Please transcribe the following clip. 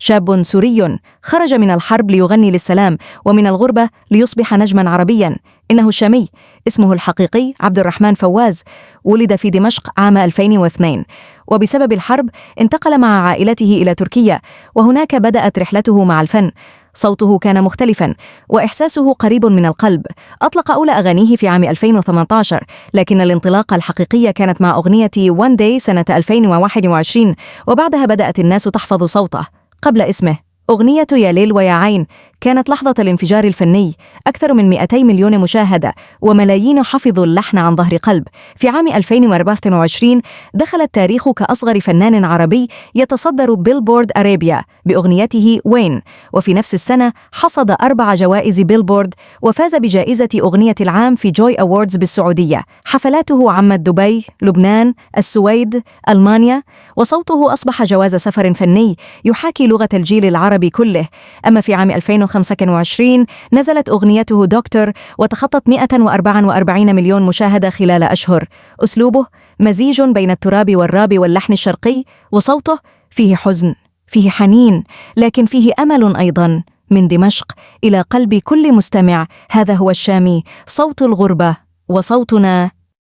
شاب سوري خرج من الحرب ليغني للسلام ومن الغربة ليصبح نجماً عربياً. إنه الشامي، اسمه الحقيقي عبد الرحمن فواز، ولد في دمشق عام 2002، وبسبب الحرب انتقل مع عائلته إلى تركيا، وهناك بدأت رحلته مع الفن. صوته كان مختلفاً وإحساسه قريب من القلب. أطلق أولى أغانيه في عام 2018، لكن الانطلاقة الحقيقية كانت مع أغنية One Day سنة 2021، وبعدها بدأت الناس تحفظ صوته قبل اسمه. أغنية يا ليل ويا عين كانت لحظة الانفجار الفني، أكثر من 200 مليون مشاهدة وملايين حفظوا اللحن عن ظهر قلب. في عام 2024 دخل التاريخ كأصغر فنان عربي يتصدر بيلبورد أرابيا بأغنيته وين، وفي نفس السنة حصد 4 جوائز بيلبورد وفاز بجائزة أغنية العام في جوي أووردز بالسعودية. حفلاته عمت دبي، لبنان، السويد، ألمانيا، وصوته أصبح جواز سفر فني يحاكي لغة الجيل العربي كله. أما في عام 2025 نزلت أغنيته دكتور وتخطت 144 مليون مشاهدة خلال أشهر. أسلوبه مزيج بين التراب والراب واللحن الشرقي، وصوته فيه حزن، فيه حنين، لكن فيه أمل أيضاً. من دمشق إلى قلب كل مستمع، هذا هو الشامي، صوت الغربة وصوتنا